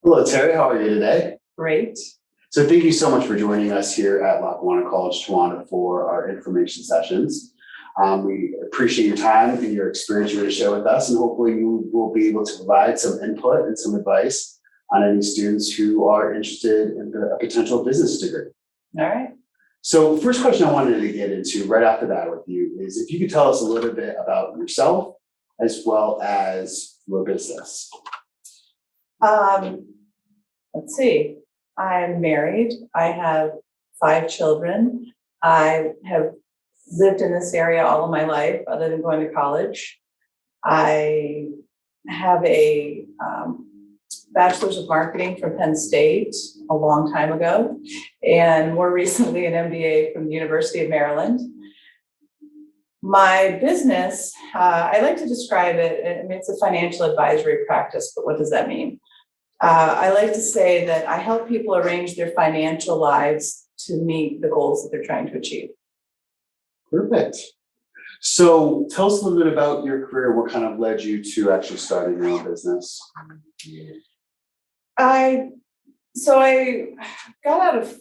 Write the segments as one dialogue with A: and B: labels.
A: Hello, Terry. How are you today?
B: Great.
A: So thank you so much for joining us here at Lackawanna College, Towanda for our information sessions. We appreciate your time and your experience you're going to share with us, and hopefully you will be able to provide some input and some advice on any students who are interested in a potential business degree.
B: All right.
A: So first question I wanted to get into right after that with you is if you could tell us a little bit about yourself as well as your business.
B: Let's see. I'm married. I have 5 children. I have lived in this area all of my life, other than going to college. I have a bachelor's of marketing from Penn State a long time ago, and more recently an MBA from the University of Maryland. My business, I like to describe it, I mean, it's a financial advisory practice, but what does that mean? I like to say that I help people arrange their financial lives to meet the goals that they're trying to achieve.
A: Perfect. So tell us a little bit about your career. What kind of led you to actually starting your own business?
B: I got out of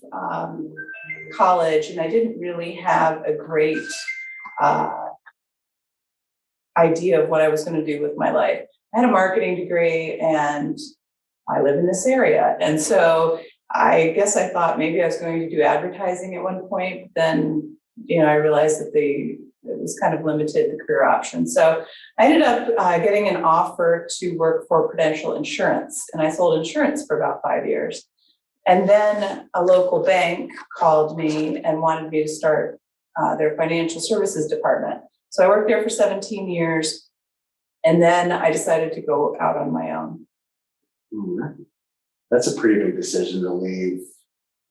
B: college and I didn't really have a great idea of what I was going to do with my life. I had a marketing degree and I live in this area. And so I guess I thought maybe I was going to do advertising at one point. Then, I realized that it was kind of limited, the career options. So I ended up getting an offer to work for Prudential Insurance. And I sold insurance for about 5 years. And then a local bank called me and wanted me to start their financial services department. So I worked there for 17 years. And then I decided to go out on my own.
A: That's a pretty big decision to leave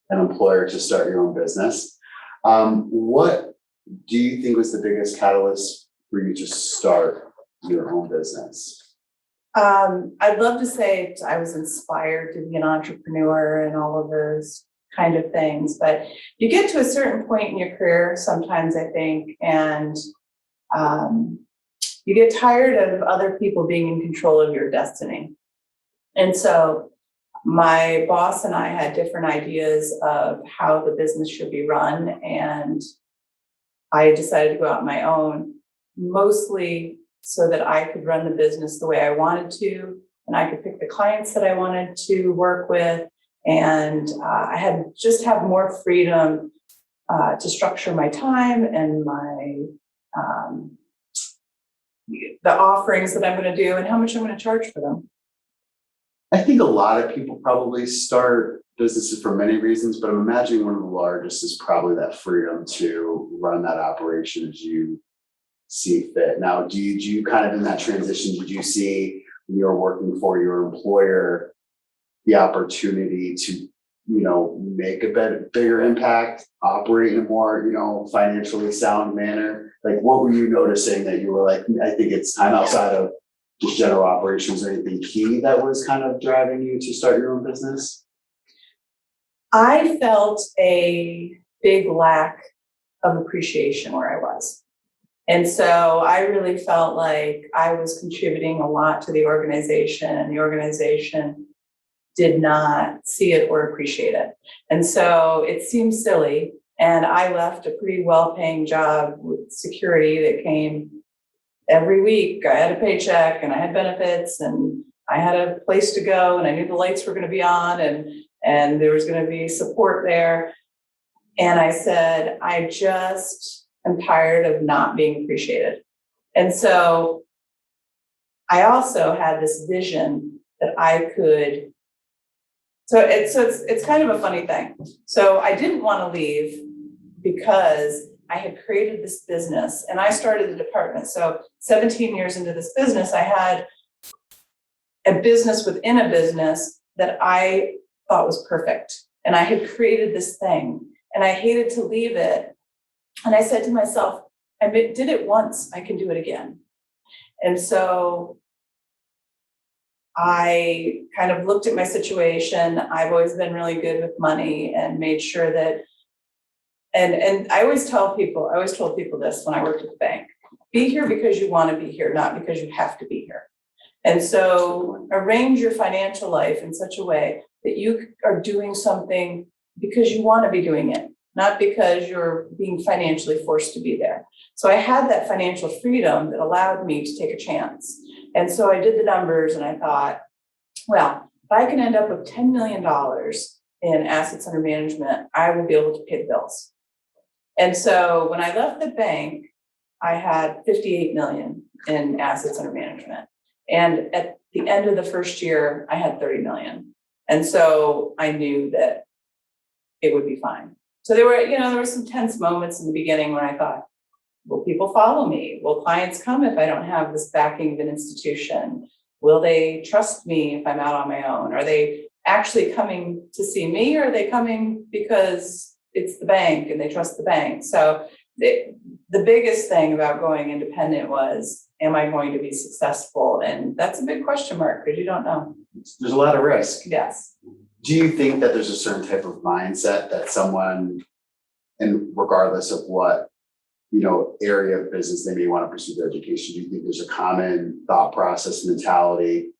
A: an employer to start your own business. What do you think was the biggest catalyst for you to start your own business?
B: I'd love to say I was inspired to be an entrepreneur and all of those kind of things, but you get to a certain point in your career sometimes, I think, and you get tired of other people being in control of your destiny. And so my boss and I had different ideas of how the business should be run, and I decided to go out on my own, mostly so that I could run the business the way I wanted to, and I could pick the clients that I wanted to work with, and I had just have more freedom to structure my time and my the offerings that I'm going to do and how much I'm going to charge for them.
A: I think a lot of people probably start businesses for many reasons, but I'm imagining one of the largest is probably that freedom to run that operation as you see fit. Now, do you kind of in that transition, did you see when you're working for your employer the opportunity to, make a bigger impact, operate in a more, financially sound manner? Like, what were you noticing that you were like, I think it's time outside of just general operations, or anything key that was kind of driving you to start your own business?
B: I felt a big lack of appreciation where I was. And so I really felt like I was contributing a lot to the organization, and the organization did not see it or appreciate it. And so it seemed silly. And I left a pretty well-paying job with security that came every week. I had a paycheck and I had benefits and I had a place to go, and I knew the lights were going to be on and there was going to be support there. And I said, I just am tired of not being appreciated. And so I also had this vision that I could. So it's kind of a funny thing. So I didn't want to leave because I had created this business and I started the department. So 17 years into this business, I had a business within a business that I thought was perfect. And I had created this thing and I hated to leave it. And I said to myself, I did it once, I can do it again. And so I kind of looked at my situation. I've always been really good with money and made sure that, and I always told people this when I worked at the bank: be here because you want to be here, not because you have to be here. And so arrange your financial life in such a way that you are doing something because you want to be doing it, not because you're being financially forced to be there. So I had that financial freedom that allowed me to take a chance. And so I did the numbers and I thought, well, if I can end up with $10 million in assets under management, I will be able to pay the bills. And so when I left the bank, I had 58 million in assets under management. And at the end of the first year, I had 30 million. And so I knew that it would be fine. So there were some tense moments in the beginning when I thought, will people follow me? Will clients come if I don't have this backing of an institution? Will they trust me if I'm out on my own? Are they actually coming to see me, or are they coming because it's the bank and they trust the bank? So the biggest thing about going independent was, am I going to be successful? And that's a big question mark because you don't know.
A: There's a lot of risk.
B: Yes.
A: Do you think that there's a certain type of mindset that someone, and regardless of what, area of business they may want to pursue their education, do you think there's a common thought process, mentality,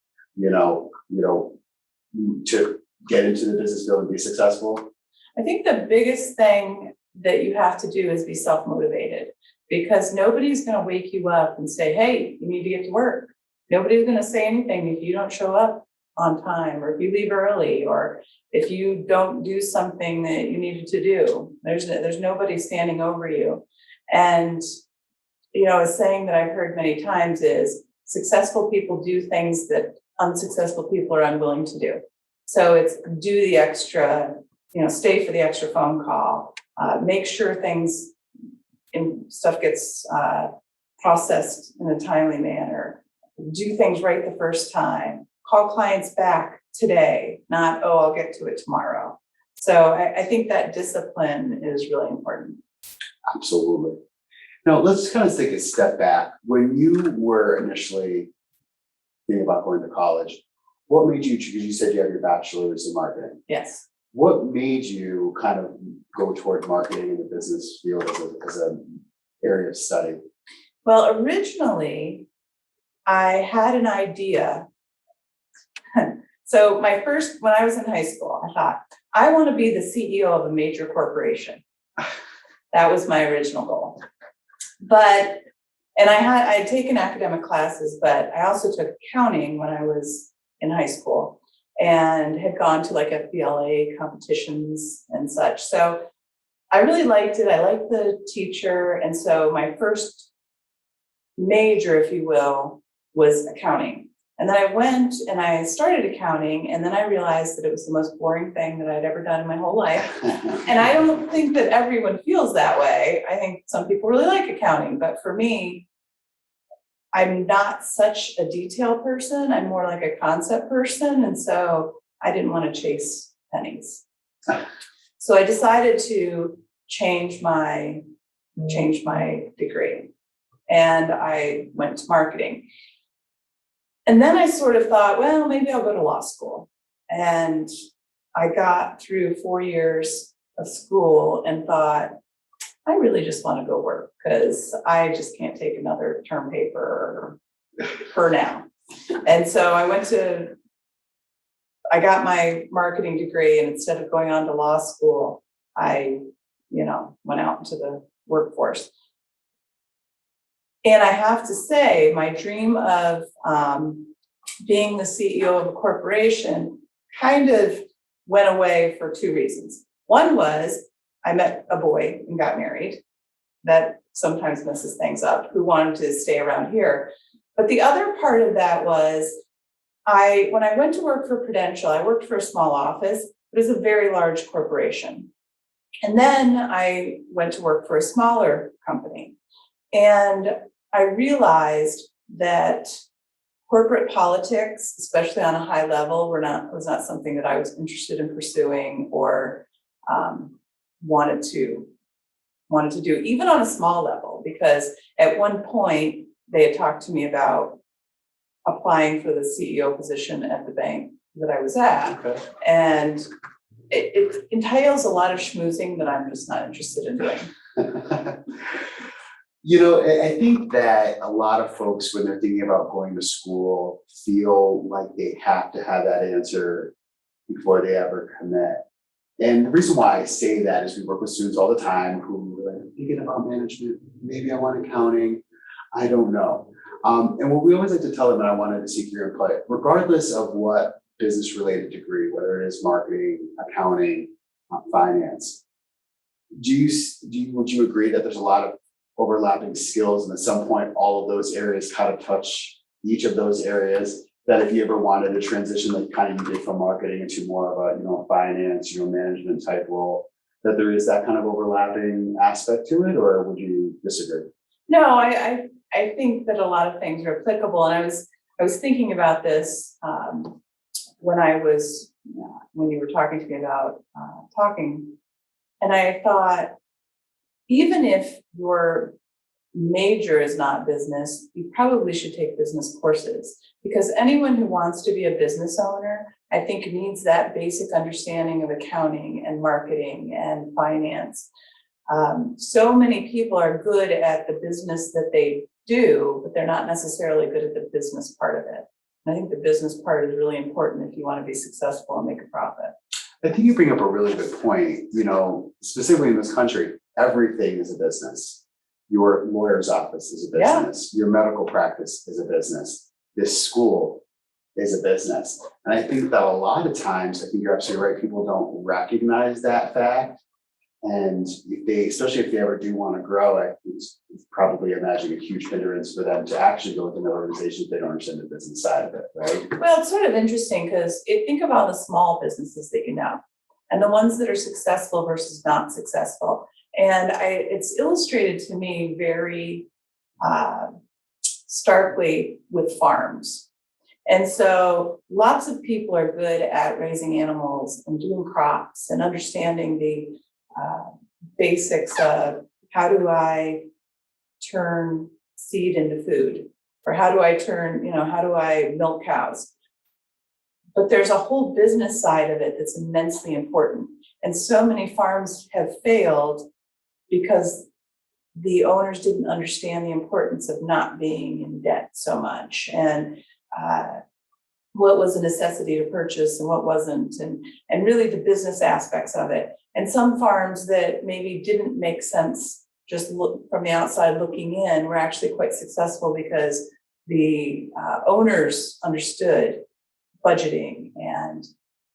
A: to get into the business field and be successful?
B: I think the biggest thing that you have to do is be self-motivated, because nobody's going to wake you up and say, hey, you need to get to work. Nobody's going to say anything if you don't show up on time, or if you leave early, or if you don't do something that you needed to do. There's nobody standing over you. And, a saying that I've heard many times is, successful people do things that unsuccessful people are unwilling to do. So it's do the extra, stay for the extra phone call, make sure things and stuff gets processed in a timely manner, do things right the first time, call clients back today, not, oh, I'll get to it tomorrow. So I think that discipline is really important.
A: Absolutely. Now, let's kind of take a step back. When you were initially thinking about going to college, what made you, because you said you have your bachelor's in marketing.
B: Yes.
A: What made you kind of go toward marketing in the business field as an area of study?
B: Well, originally, I had an idea. So when I was in high school, I thought, I want to be the CEO of a major corporation. That was my original goal. And I had taken academic classes, but I also took accounting when I was in high school and had gone to like FBLA competitions and such. So I really liked it. I liked the teacher. And so my first major, if you will, was accounting. And then I went and I started accounting, and then I realized that it was the most boring thing that I'd ever done in my whole life. And I don't think that everyone feels that way. I think some people really like accounting, but for me, I'm not such a detail person. I'm more like a concept person. And so I didn't want to chase pennies. So I decided to change my degree, and I went to marketing. And then I sort of thought, well, maybe I'll go to law school. And I got through 4 years of school and thought, I really just want to go work because I just can't take another term paper for now. And so I got my marketing degree, and instead of going on to law school, I, went out into the workforce. And I have to say, my dream of being the CEO of a corporation kind of went away for two reasons. One was I met a boy and got married. That sometimes messes things up, who wanted to stay around here. But the other part of that was when I went to work for Prudential, I worked for a small office, but it was a very large corporation. And then I went to work for a smaller company. And I realized that corporate politics, especially on a high level, was not something that I was interested in pursuing or wanted to do, even on a small level, because at one point they had talked to me about applying for the CEO position at the bank that I was at. Okay. And it entails a lot of schmoozing that I'm just not interested in doing.
A: I think that a lot of folks, when they're thinking about going to school, feel like they have to have that answer before they ever commit. And the reason why I say that is we work with students all the time who are like, "I'm thinking about management, maybe I want accounting, I don't know." And what we always like to tell them, and I wanted to seek your input, regardless of what business related degree, whether it is marketing, accounting, finance, would you agree that there's a lot of overlapping skills, and at some point, all of those areas kind of touch each of those areas? That if you ever wanted to transition, like kind of you did from marketing into more of a, finance, management type role, that there is that kind of overlapping aspect to it, or would you disagree?
B: No, I think that a lot of things are applicable, and I was thinking about this when when you were talking to me about talking, and I thought, even if your major is not business, you probably should take business courses, because anyone who wants to be a business owner, I think, needs that basic understanding of accounting and marketing and finance. So many people are good at the business that they do, but they're not necessarily good at the business part of it. And I think the business part is really important if you want to be successful and make a profit.
A: I think you bring up a really good point. Specifically in this country, everything is a business. Your lawyer's office is a business. Your medical practice is a business. This school is a business. And I think that a lot of times, I think you're absolutely right, people don't recognize that fact. And especially if they ever do want to grow, it's probably, imagine, a huge hindrance for them to actually go with another organization if they don't understand the business side of it, right?
B: Well, it's sort of interesting because think of all the small businesses that you know, and the ones that are successful versus not successful. And it's illustrated to me very starkly with farms. And so lots of people are good at raising animals and doing crops and understanding the basics of how do I turn seed into food, or how do I milk cows? But there's a whole business side of it that's immensely important. And so many farms have failed because the owners didn't understand the importance of not being in debt so much, and what was a necessity to purchase and what wasn't, and really the business aspects of it. And some farms that maybe didn't make sense just look from the outside looking in were actually quite successful because the owners understood budgeting and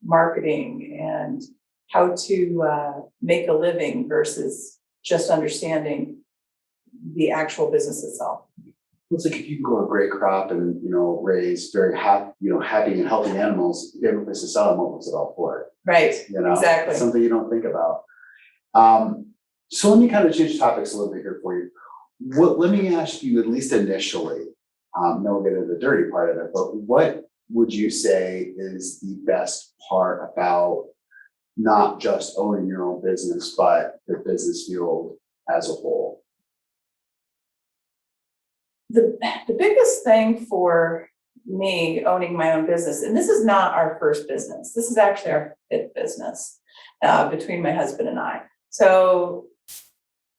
B: marketing and how to make a living versus just understanding the actual business itself.
A: It's like if you can grow a great crop and raise very happy and healthy animals, you have a place to sell them. What was it all for?
B: Right. Exactly.
A: It's something you don't think about. So let me kind of change topics a little bit here for you. Let me ask you, at least initially, then we'll get into the dirty part of it, but what would you say is the best part about not just owning your own business, but the business field as a whole?
B: The biggest thing for me owning my own business, and this is not our first business, this is actually our fifth business between my husband and I. So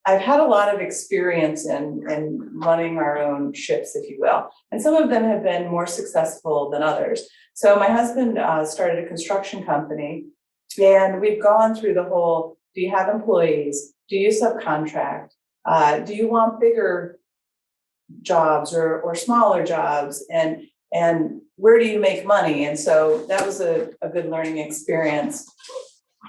B: I've had a lot of experience in running our own ships, if you will, and some of them have been more successful than others. So my husband started a construction company, and we've gone through the whole, do you have employees? Do you subcontract? Do you want bigger jobs or smaller jobs? And where do you make money? And so that was a good learning experience.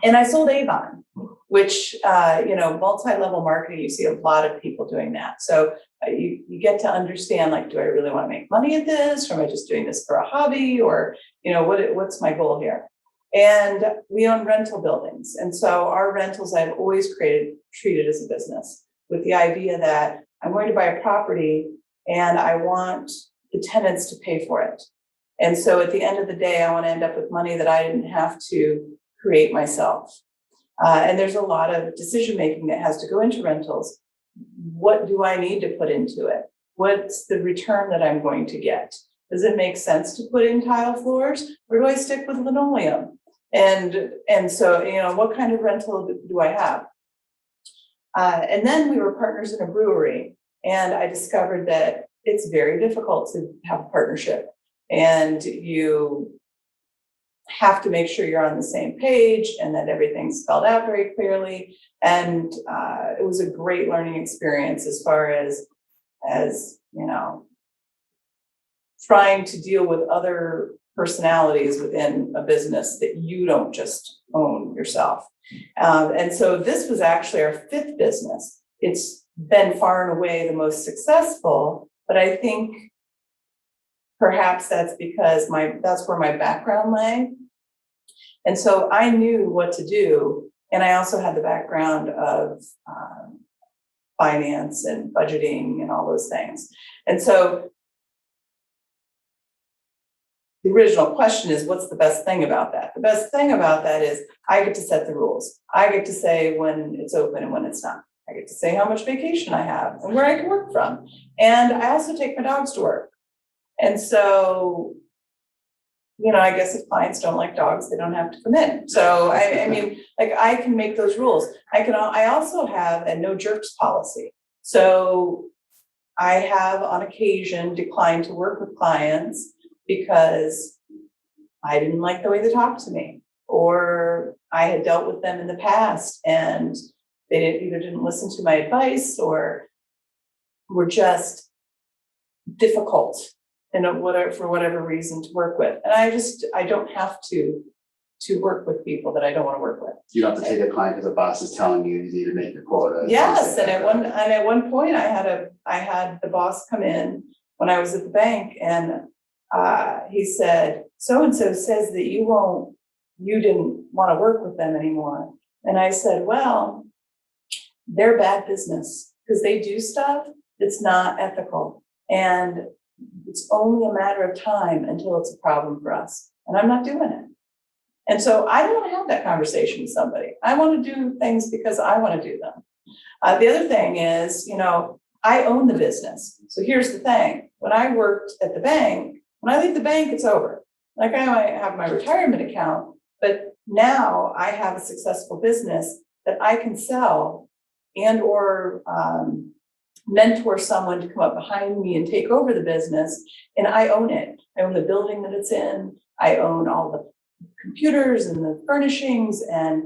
B: And I sold Avon, which, multi-level marketing, you see a lot of people doing that. So you get to understand, like, do I really want to make money at this? Or am I just doing this for a hobby? Or, what's my goal here? And we own rental buildings. And so our rentals, I've always treated as a business, with the idea that I'm going to buy a property and I want the tenants to pay for it. And so at the end of the day, I want to end up with money that I didn't have to create myself. And there's a lot of decision-making that has to go into rentals. What do I need to put into it? What's the return that I'm going to get? Does it make sense to put in tile floors, or do I stick with linoleum? And so, what kind of rental do I have? And then we were partners in a brewery. And I discovered that it's very difficult to have a partnership, and you have to make sure you're on the same page and that everything's spelled out very clearly. And it was a great learning experience as far as you know, trying to deal with other personalities within a business that you don't just own yourself. And so this was actually our fifth business. It's been far and away the most successful, but I think perhaps that's because that's where my background lay. And so I knew what to do. And I also had the background of finance and budgeting and all those things. And so the original question is, what's the best thing about that? The best thing about that is I get to set the rules. I get to say when it's open and when it's not. I get to say how much vacation I have and where I can work from. And I also take my dogs to work. And so, I guess if clients don't like dogs, they don't have to come in. So I mean, like, I can make those rules. I also have a no jerks policy. So I have on occasion declined to work with clients because I didn't like the way they talked to me, or I had dealt with them in the past and they either didn't listen to my advice or were just difficult and for whatever reason to work with. And I don't have to work with people that I don't want to work with.
A: You don't have to take a client because the boss is telling you need to make your quota.
B: Yes, and at one point I had the boss come in when I was at the bank, and he said, so and so says that you didn't want to work with them anymore. And I said, well, they're bad business because they do stuff that's not ethical, and it's only a matter of time until it's a problem for us, and I'm not doing it. And so I don't want to have that conversation with somebody. I want to do things because I want to do them. The other thing is, I own the business. So here's the thing. When I worked at the bank, when I leave the bank, it's over. Like, I might have my retirement account, but now I have a successful business that I can sell and or mentor someone to come up behind me and take over the business, and I own it. I own the building that it's in. I own all the computers and the furnishings, and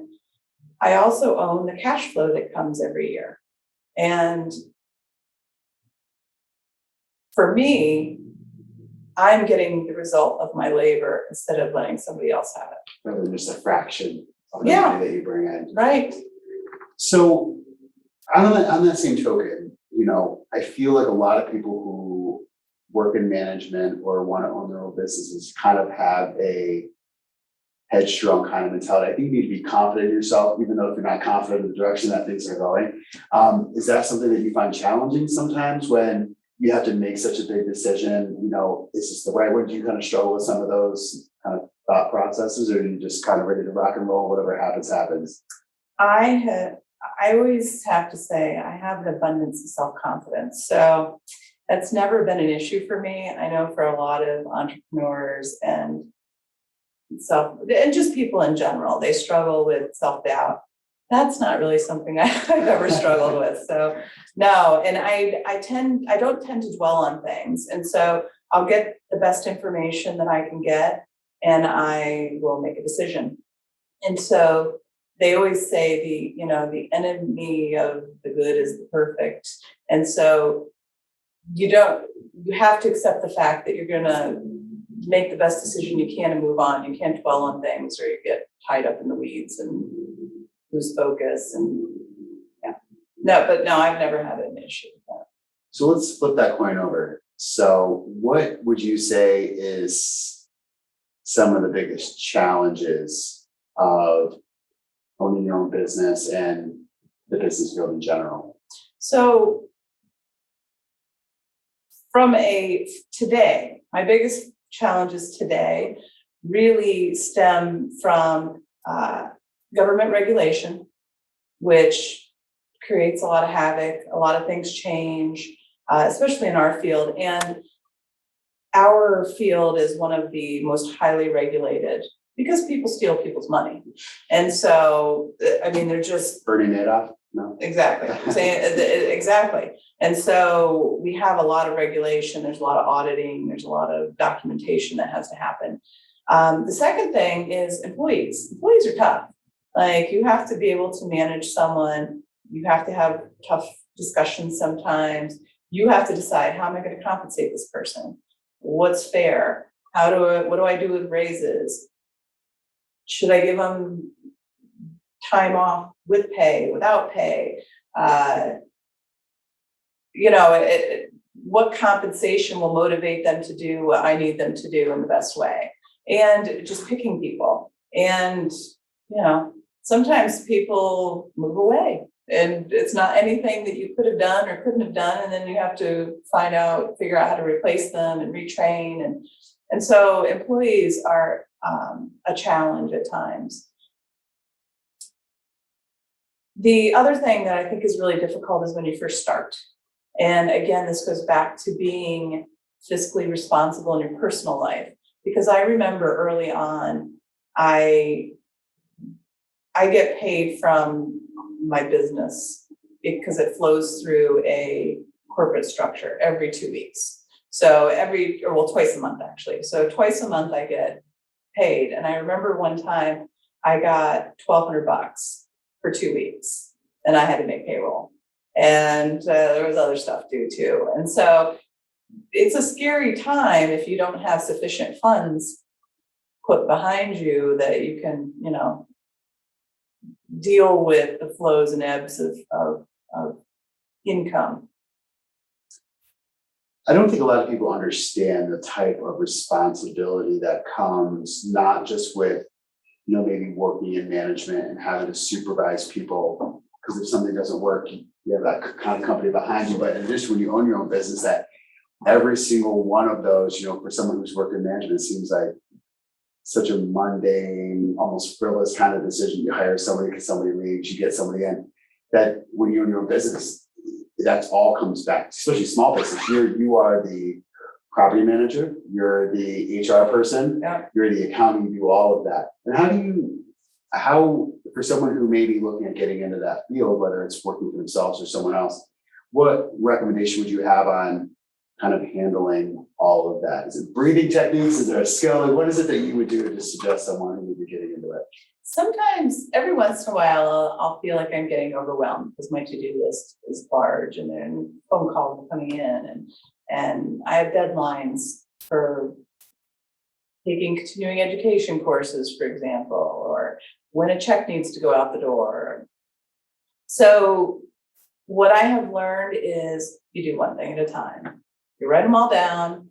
B: I also own the cash flow that comes every year. And for me, I'm getting the result of my labor instead of letting somebody else have it.
A: Rather than just a fraction of the
B: Yeah.
A: money that you bring in.
B: Right.
A: So on that same token, I feel like a lot of people who work in management or want to own their own businesses kind of have a headstrong kind of mentality. I think you need to be confident in yourself, even though if you're not confident in the direction that things are going. Is that something that you find challenging sometimes when you have to make such a big decision? Is this the right way? Do you kind of struggle with some of those kind of thought processes, or are you just kind of ready to rock and roll, whatever happens?
B: I always have to say I have an abundance of self-confidence. So that's never been an issue for me. I know for a lot of entrepreneurs and just people in general, they struggle with self-doubt. That's not really something I've ever struggled with. So no, and I don't tend to dwell on things. And so I'll get the best information that I can get, and I will make a decision. And so they always say the enemy of the good is the perfect. And so you have to accept the fact that you're going to make the best decision you can and move on. You can't dwell on things, or you get tied up in the weeds and lose focus. And but I've never had an issue with that.
A: So let's flip that coin over. So what would you say is some of the biggest challenges of owning your own business and the business field in general?
B: So today, my biggest challenges today really stem from government regulation, which creates a lot of havoc. A lot of things change, especially in our field. And our field is one of the most highly regulated because people steal people's money. And so, they're just
A: Bernie Madoff? No.
B: Exactly. I'm saying exactly. And so we have a lot of regulation, there's a lot of auditing, there's a lot of documentation that has to happen. The second thing is employees. Employees are tough. Like you have to be able to manage someone, you have to have tough discussions sometimes. You have to decide, how am I going to compensate this person? What's fair? What do I do with raises? Should I give them time off with pay, without pay? What compensation will motivate them to do what I need them to do in the best way? And just picking people. And, sometimes people move away and it's not anything that you could have done or couldn't have done. And then you have to figure out how to replace them and retrain. And so employees are a challenge at times. The other thing that I think is really difficult is when you first start. And again, this goes back to being fiscally responsible in your personal life. Because I remember early on, I get paid from my business because it flows through a corporate structure every 2 weeks. So twice a month actually. So twice a month I get paid. And I remember one time I got $1,200 for 2 weeks and I had to make payroll. And there was other stuff due too. And so it's a scary time if you don't have sufficient funds put behind you that you can, deal with the flows and ebbs of income.
A: I don't think a lot of people understand the type of responsibility that comes not just with, maybe working in management and having to supervise people, because if something doesn't work, you have that kind of company behind you. But in addition, when you own your own business, that every single one of those, for someone who's worked in management, it seems like such a mundane, almost frivolous kind of decision. You hire somebody because somebody leaves, you get somebody in. That when you own your own business, that's all comes back, especially small business. You are the property manager, you're the HR person,
B: Yeah.
A: you're the accounting, you do all of that. And how, for someone who may be looking at getting into that field, whether it's working for themselves or someone else, what recommendation would you have on kind of handling all of that? Is it breathing techniques? Is there a skill? What is it that you would do to suggest someone who would be getting into it?
B: Sometimes, every once in a while, I'll feel like I'm getting overwhelmed because my to-do list is large and then phone calls are coming in and I have deadlines for taking continuing education courses, for example, or when a check needs to go out the door. So what I have learned is you do one thing at a time. You write them all down,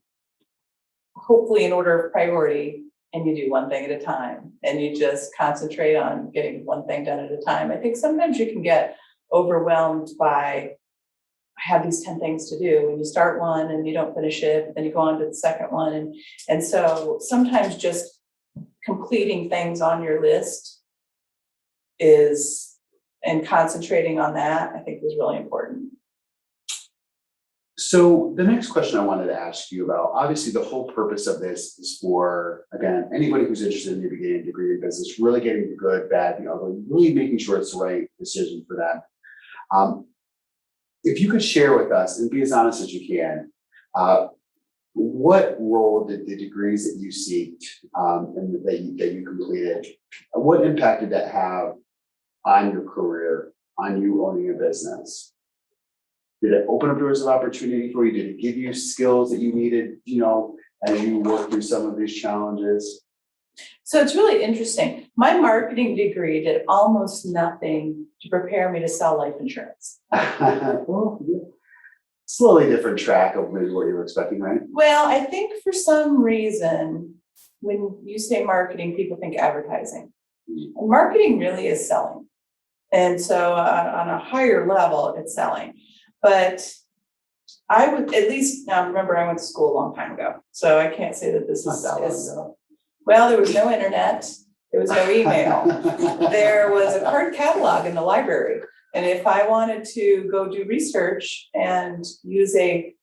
B: hopefully in order of priority, and you do one thing at a time. And you just concentrate on getting one thing done at a time. I think sometimes you can get overwhelmed by, I have these 10 things to do, and you start one and you don't finish it, but then you go on to the second one. And so sometimes just completing things on your list and concentrating on that, I think is really important.
A: So the next question I wanted to ask you about, obviously the whole purpose of this is for, again, anybody who's interested in maybe getting a degree in business, really getting the good, bad, the ugly, really making sure it's the right decision for them. If you could share with us, and be as honest as you can, what role did the degrees that you seeked and that you completed, what impact did that have on your career, on you owning a business? Did it open up doors of opportunity for you? Did it give you skills that you needed, as you work through some of these challenges?
B: So it's really interesting. My marketing degree did almost nothing to prepare me to sell life insurance.
A: Well, yeah. Slowly different track of maybe what you were expecting, right?
B: Well, I think for some reason, when you say marketing, people think advertising. And marketing really is selling. And so on a higher level, it's selling. But I would at least, now remember, I went to school a long time ago. So I can't say that this
A: Not
B: is,
A: that long ago.
B: well, there was no internet, there was no email. There was a card catalog in the library. And if I wanted to go do research and use a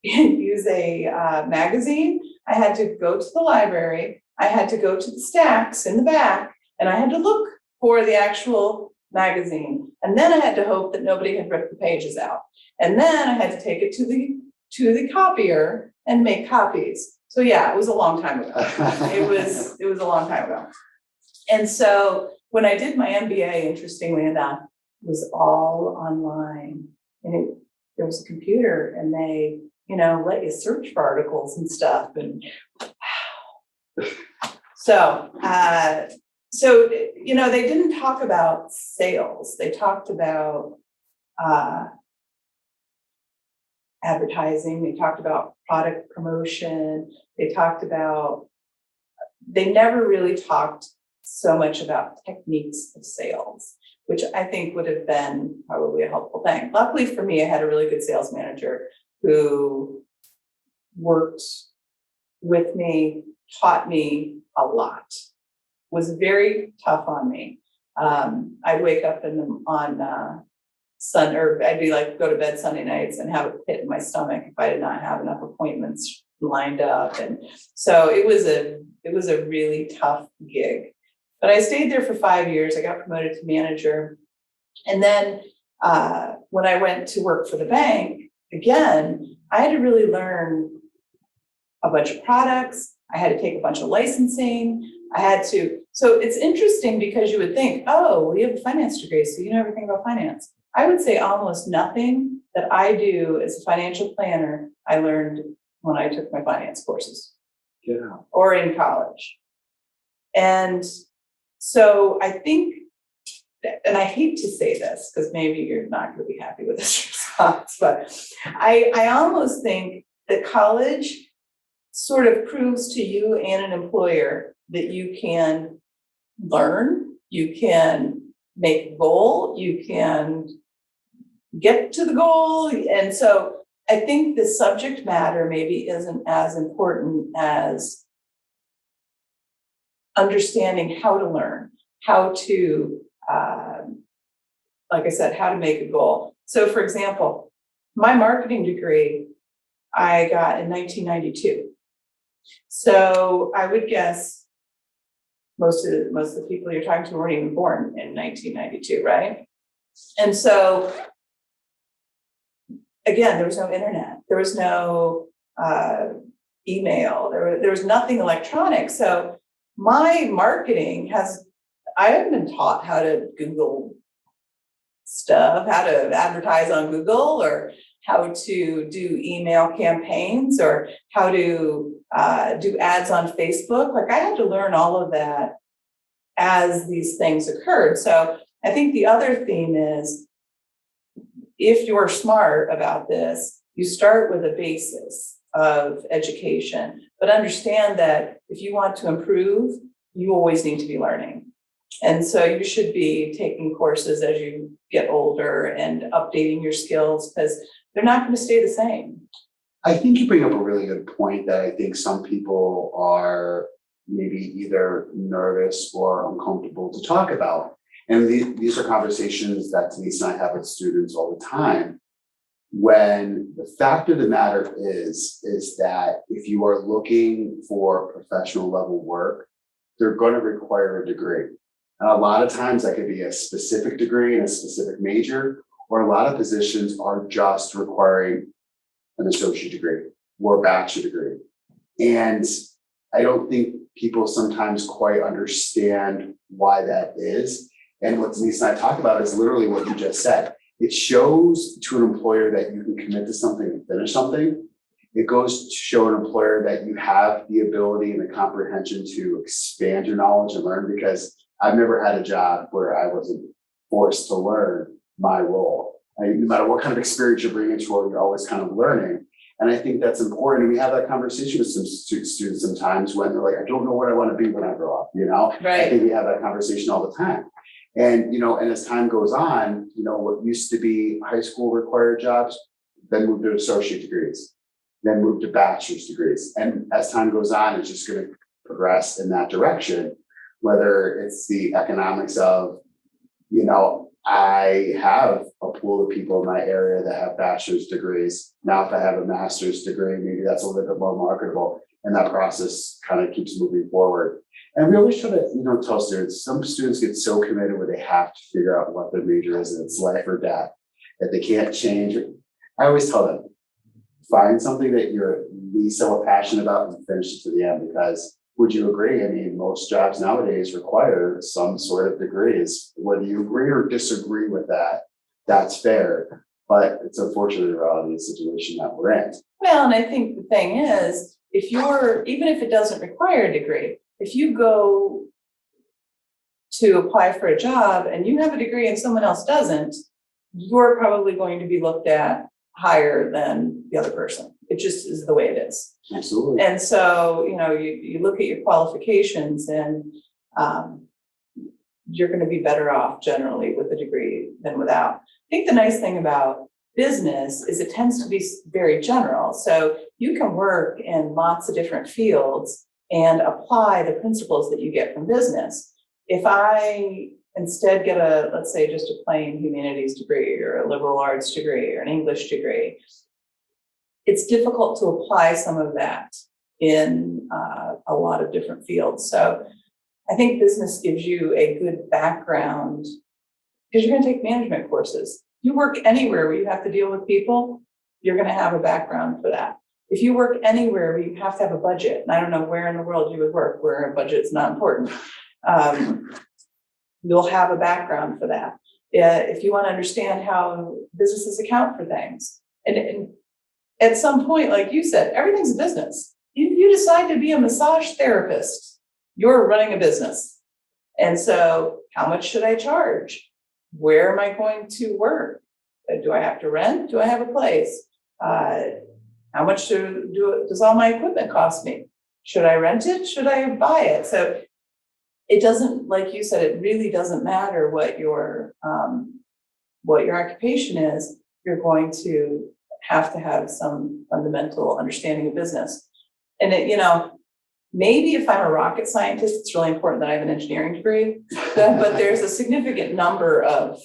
B: magazine, I had to go to the library, I had to go to the stacks in the back, and I had to look for the actual magazine. And then I had to hope that nobody had ripped the pages out. And then I had to take it to the copier and make copies. So yeah, it was a long time ago. It was a long time ago. And so when I did my MBA, interestingly enough, it was all online. And there was a computer and they, let you search for articles and stuff. And wow. So, they didn't talk about sales. They talked about advertising. They talked about product promotion. They never really talked so much about techniques of sales, which I think would have been probably a helpful thing. Luckily for me, I had a really good sales manager who worked with me, taught me a lot, was very tough on me. I'd wake up on I'd be like, go to bed Sunday nights and have a pit in my stomach if I did not have enough appointments lined up. And so it was a really tough gig. But I stayed there for 5 years. I got promoted to manager. And then when I went to work for the bank, again, I had to really learn a bunch of products. I had to take a bunch of licensing. So it's interesting because you would think, oh, well, you have a finance degree, so you know everything about finance. I would say almost nothing that I do as a financial planner, I learned when I took my finance courses.
A: Yeah.
B: Or in college. And so I think, and I hate to say this because maybe you're not going to be happy with this response, but I almost think that college sort of proves to you and an employer that you can learn, you can make a goal, you can get to the goal. And so I think the subject matter maybe isn't as important as understanding how to learn, how to, like I said, how to make a goal. So for example, my marketing degree, I got in 1992. So I would guess most of the people you're talking to weren't even born in 1992, right? And so, again, there was no internet, there was no email, there was nothing electronic. So my marketing I haven't been taught how to Google stuff, how to advertise on Google, or how to do email campaigns, or how to do ads on Facebook. Like I had to learn all of that as these things occurred. So I think the other theme is, if you're smart about this, you start with a basis of education, but understand that if you want to improve, you always need to be learning. And so you should be taking courses as you get older and updating your skills, because they're not going to stay the same.
A: I think you bring up a really good point that I think some people are maybe either nervous or uncomfortable to talk about. And these are conversations that Denise and I have with students all the time. When the fact of the matter is that if you are looking for professional level work, they're going to require a degree. And a lot of times that could be a specific degree in a specific major, or a lot of positions are just requiring an associate degree or a bachelor degree. And I don't think people sometimes quite understand why that is. And what Denise and I talk about is literally what you just said. It shows to an employer that you can commit to something and finish something. It goes to show an employer that you have the ability and the comprehension to expand your knowledge and learn, because I've never had a job where I wasn't forced to learn my role. No matter what kind of experience you're bringing to it, you're always kind of learning. And I think that's important. And we have that conversation with some students sometimes when they're like, I don't know what I want to be when I grow up,
B: Right.
A: I think we have that conversation all the time. And, and as time goes on, what used to be high school required jobs, then moved to associate degrees, then moved to bachelor's degrees. And as time goes on, it's just going to progress in that direction, whether it's the economics of, I have a pool of people in my area that have bachelor's degrees. Now, if I have a master's degree, maybe that's a little bit more marketable. And that process kind of keeps moving forward. And we always try to, tell students, some students get so committed where they have to figure out what their major is and it's life or death, that they can't change it. I always tell them, find something that you're at least somewhat passionate about and finish it to the end, because would you agree? I mean, most jobs nowadays require some sort of degrees. Whether you agree or disagree with that, that's fair. But it's unfortunately the reality of the situation that we're in.
B: Well, and I think the thing is, even if it doesn't require a degree, if you go to apply for a job and you have a degree and someone else doesn't, you're probably going to be looked at higher than the other person. It just is the way it is.
A: Absolutely.
B: And so, you look at your qualifications and you're going to be better off generally with a degree than without. I think the nice thing about business is it tends to be very general. So you can work in lots of different fields and apply the principles that you get from business. If I instead get let's say just a plain humanities degree or a liberal arts degree or an English degree, it's difficult to apply some of that in a lot of different fields. So I think business gives you a good background because you're going to take management courses. You work anywhere where you have to deal with people, you're going to have a background for that. If you work anywhere where you have to have a budget, and I don't know where in the world you would work where a budget is not important, you'll have a background for that. If you want to understand how businesses account for things, and at some point, like you said, everything's a business. If you decide to be a massage therapist, you're running a business. And so how much should I charge? Where am I going to work? Do I have to rent? Do I have a place? How much does all my equipment cost me? Should I rent it? Should I buy it? So it doesn't, like you said, it really doesn't matter what your occupation is. You're going to have some fundamental understanding of business. And maybe if I'm a rocket scientist, it's really important that I have an engineering degree, but there's a significant number of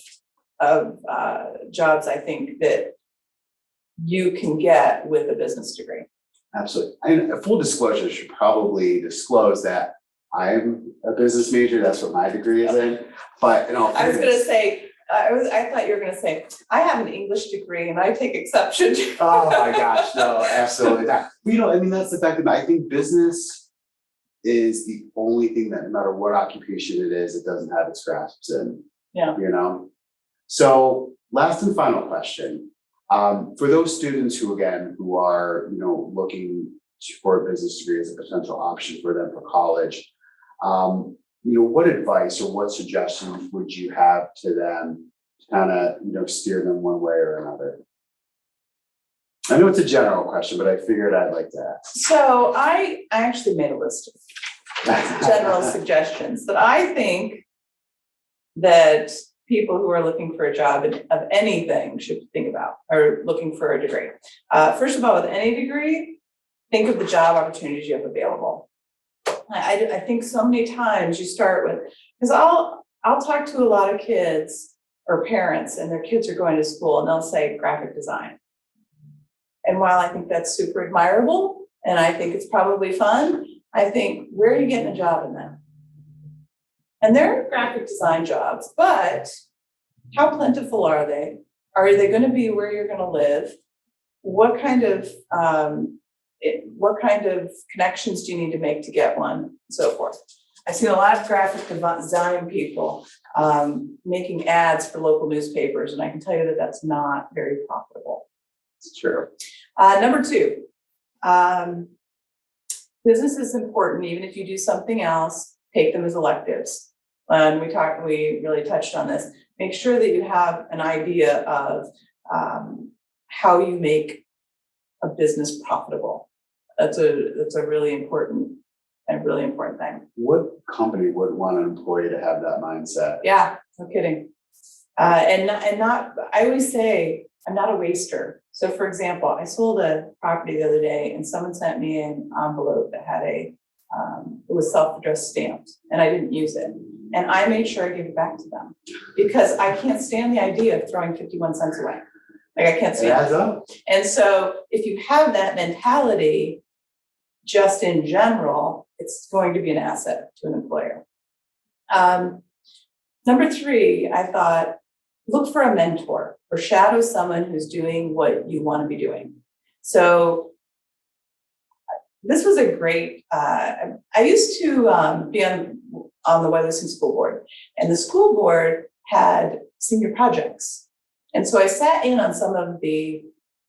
B: jobs, I think, that you can get with a business degree.
A: Absolutely. And full disclosure, should probably disclose that I'm a business major. That's what my degree is in. But
B: I was going to say, I thought you were going to say, I have an English degree and I take exception.
A: Oh my gosh, no, absolutely not. That's the fact that I think business is the only thing that no matter what occupation it is, it doesn't have its grasps in.
B: Yeah.
A: So last and final question. For those students who are, looking for a business degree as a potential option for them for college, what advice or what suggestions would you have to them to kind of, steer them one way or another? I know it's a general question, but I figured I'd like to ask.
B: So I actually made a list of general suggestions that I think that people who are looking for a job of anything should think about, or looking for a degree. First of all, with any degree, think of the job opportunities you have available. I think so many times you start with, because I'll talk to a lot of kids or parents and their kids are going to school and they'll say graphic design. And while I think that's super admirable and I think it's probably fun, I think, where are you getting a job in that? And there are graphic design jobs, but how plentiful are they? Are they going to be where you're going to live? What kind of connections do you need to make to get one, and so forth? I've seen a lot of graphic design people making ads for local newspapers, and I can tell you that that's not very profitable.
A: It's true.
B: Number two, business is important. Even if you do something else, take them as electives. And we really touched on this. Make sure that you have an idea of how you make a business profitable. That's a really important thing.
A: What company would want an employee to have that mindset?
B: Yeah, no kidding. I always say I'm not a waster. So for example, I sold a property the other day and someone sent me an envelope that had it was self-addressed stamped and I didn't use it. And I made sure I gave it back to them because I can't stand the idea of throwing 51 cents away. Like I can't stand it. And so if you have that mentality, just in general, it's going to be an asset to an employer. Number 3, I thought, look for a mentor or shadow someone who's doing what you want to be doing. So this was a great, I used to be on the Weatherston School Board, and the school board had senior projects. And so I sat in on some of the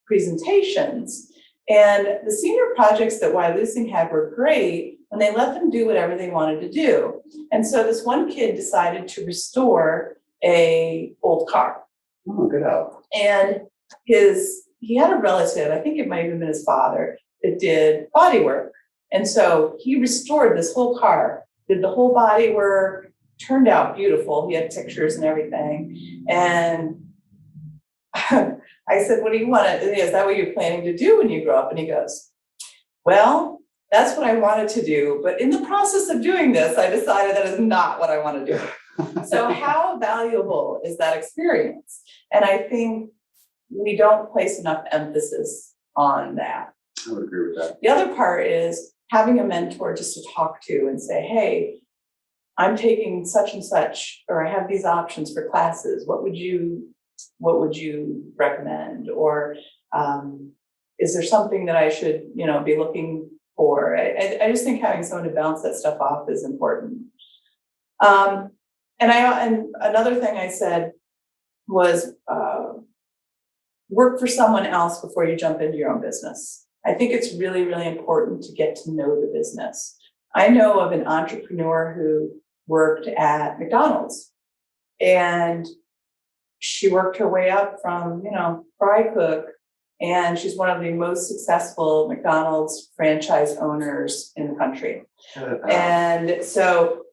B: presentations, and the senior projects that Wyalusing had were great when they let them do whatever they wanted to do. And so this one kid decided to restore a old car.
A: Oh, good out.
B: And he had a relative, I think it might have been his father, that did body work. And so he restored this whole car, did the whole body work, turned out beautiful. He had pictures and everything. And I said, what do you want to, is that what you're planning to do when you grow up? And he goes, well, that's what I wanted to do. But in the process of doing this, I decided that is not what I want to do. So how valuable is that experience? And I think we don't place enough emphasis on that.
A: I would agree with that.
B: The other part is having a mentor just to talk to and say, hey, I'm taking such and such, or I have these options for classes. What would you recommend? Or is there something that I should, be looking for? I just think having someone to bounce that stuff off is important. And another thing I said was work for someone else before you jump into your own business. I think it's really, really important to get to know the business. I know of an entrepreneur who worked at McDonald's, and she worked her way up from, fry cook, and she's one of the most successful McDonald's franchise owners in the country. And so,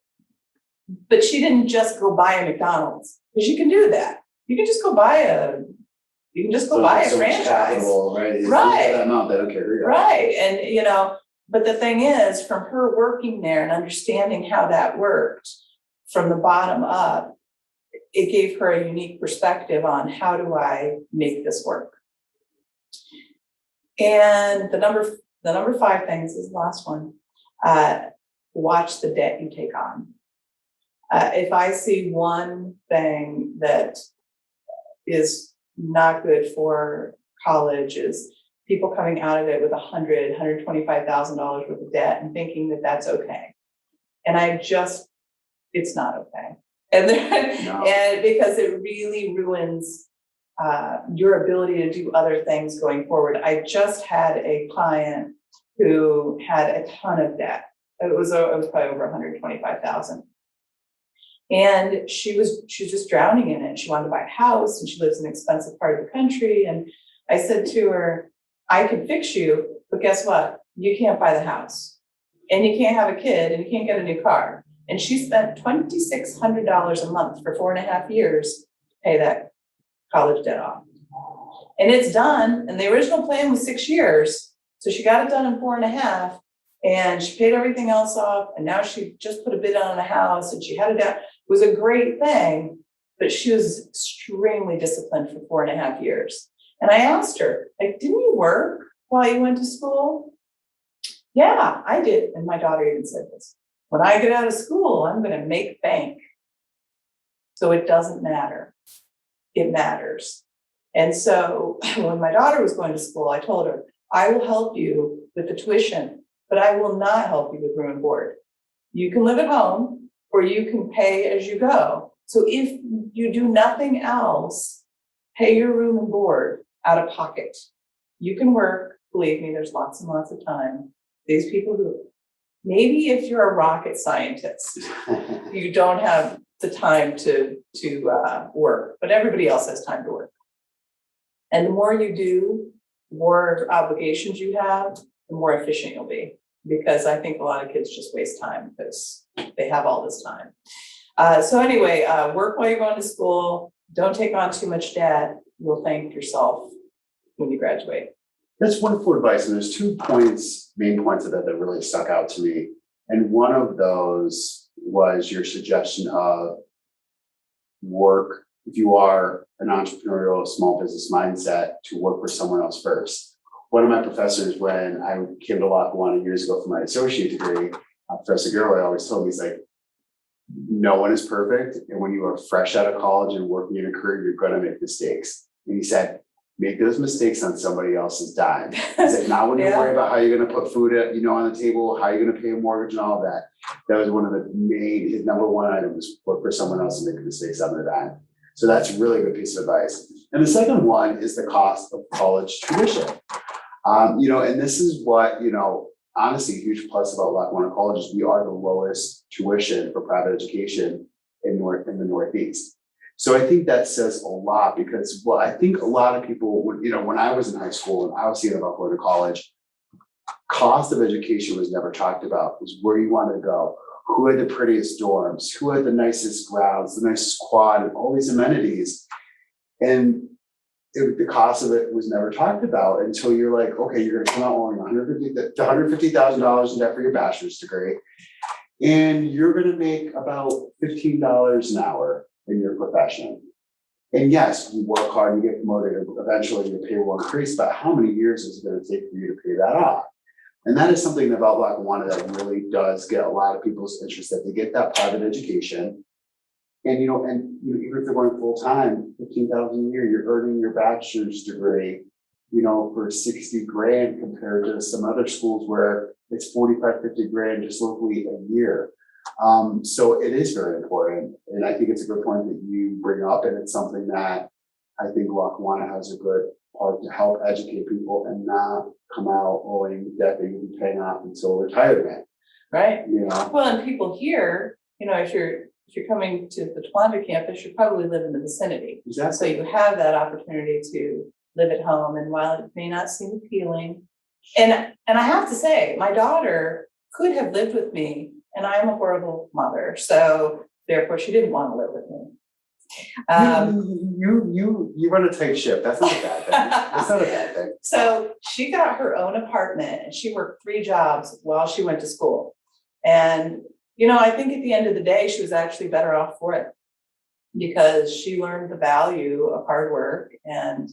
B: but she didn't just go buy a McDonald's, because you can do that. You can just go buy a franchise.
A: Capital, right?
B: Right.
A: That amount, they don't care who you are.
B: Right. And, but the thing is, from her working there and understanding how that worked from the bottom up, it gave her a unique perspective on how do I make this work. And the number 5 things is the last one. Watch the debt you take on. If I see one thing that is not good for college is people coming out of it with $125,000 worth of debt and thinking that that's okay. And it's not okay. And because it really ruins your ability to do other things going forward. I just had a client who had a ton of debt. It was probably over $125,000. And she was just drowning in it. She wanted to buy a house, and she lives in an expensive part of the country. And I said to her, I can fix you, but guess what? You can't buy the house, and you can't have a kid, and you can't get a new car. And she spent $2,600 a month for 4.5 years to pay that college debt off. And it's done. And the original plan was 6 years. So she got it done in 4.5, and she paid everything else off. And now she just put a bid on a house, and she had it down. It was a great thing, but she was extremely disciplined for 4.5 years. And I asked her, didn't you work while you went to school? Yeah, I did. And my daughter even said this. When I get out of school, I'm going to make bank. So it doesn't matter. It matters. And so when my daughter was going to school, I told her, I will help you with the tuition, but I will not help you with room and board. You can live at home, or you can pay as you go. So if you do nothing else, pay your room and board out of pocket. You can work, believe me, there's lots and lots of time. These people who, maybe if you're a rocket scientist, you don't have the time to work, but everybody else has time to work. And the more you do, the more obligations you have, the more efficient you'll be. Because I think a lot of kids just waste time because they have all this time. So anyway, work while you're going to school. Don't take on too much debt. You'll thank yourself when you graduate.
A: That's wonderful advice. And there's 2 main points of that really stuck out to me. And one of those was your suggestion of work, if you are an entrepreneurial small business mindset, to work for someone else first. One of my professors, when I came to Lackawanna years ago for my associate degree, Professor Gurley always told me, he's like, no one is perfect. And when you are fresh out of college and working in a career, you're going to make mistakes. And he said, make those mistakes on somebody else's dime. He said, not when you
B: Yeah.
A: worry about how you're going to put food on the table, how you're going to pay a mortgage and all that. That was one of his number one items, work for someone else and make mistakes on their dime. So that's a really good piece of advice. And the second one is the cost of college tuition. And this is what, honestly, a huge plus about Lackawanna College is we are the lowest tuition for private education in the Northeast. So I think that says a lot because, well, I think a lot of people would, when I was in high school and I was thinking about going to college, cost of education was never talked about. It was where you wanted to go, who had the prettiest dorms, who had the nicest grounds, the nicest quad, and all these amenities. And the cost of it was never talked about until you're like, okay, you're going to come out owing $150,000 in debt for your bachelor's degree, and you're going to make about $15 an hour in your profession. And yes, you work hard, you get promoted, and eventually your pay will increase, but how many years is it going to take for you to pay that off? And that is something about Lackawanna that really does get a lot of people's interest, that they get that private education. And, even if they're going full time, 15,000 a year, you're earning your bachelor's degree, for 60 grand compared to some other schools where it's 45, 50 grand just locally a year. So it is very important. And I think it's a good point that you bring up. And it's something that I think Lackawanna has a good part to help educate people and not come out owing debt that you'll be paying off until retirement.
B: Right. Well, and people here, if you're coming to the Towanda campus, you probably live in the vicinity.
A: Exactly.
B: So you have that opportunity to live at home. And while it may not seem appealing, and I have to say, my daughter could have lived with me, and I'm a horrible mother. So therefore she didn't want to live with me.
A: You run a tight ship. That's not a bad thing. That's not a bad thing.
B: So she got her own apartment and she worked 3 jobs while she went to school. And I think at the end of the day, she was actually better off for it because she learned the value of hard work and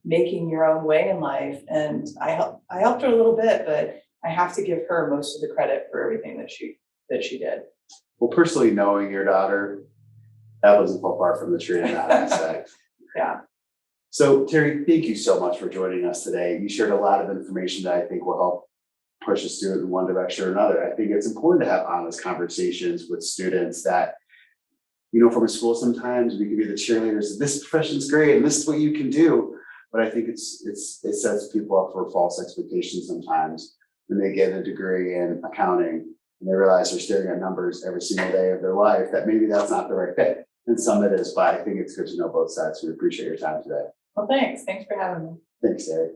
B: making your own way in life. And I helped her a little bit, but I have to give her most of the credit for everything that she did.
A: Well, personally knowing your daughter, that wasn't far from the tree in that aspect.
B: Yeah.
A: So Terry, thank you so much for joining us today. You shared a lot of information that I think will help push a student in one direction or another. I think it's important to have honest conversations with students that, from a school, sometimes we can be the cheerleaders. This profession's great and this is what you can do. But I think it sets people up for false expectations sometimes when they get a degree in accounting and they realize they're staring at numbers every single day of their life, that maybe that's not the right fit. And some it is, but I think it's good to know both sides. We appreciate your time today.
B: Well, thanks. Thanks for having me.
A: Thanks, Terry.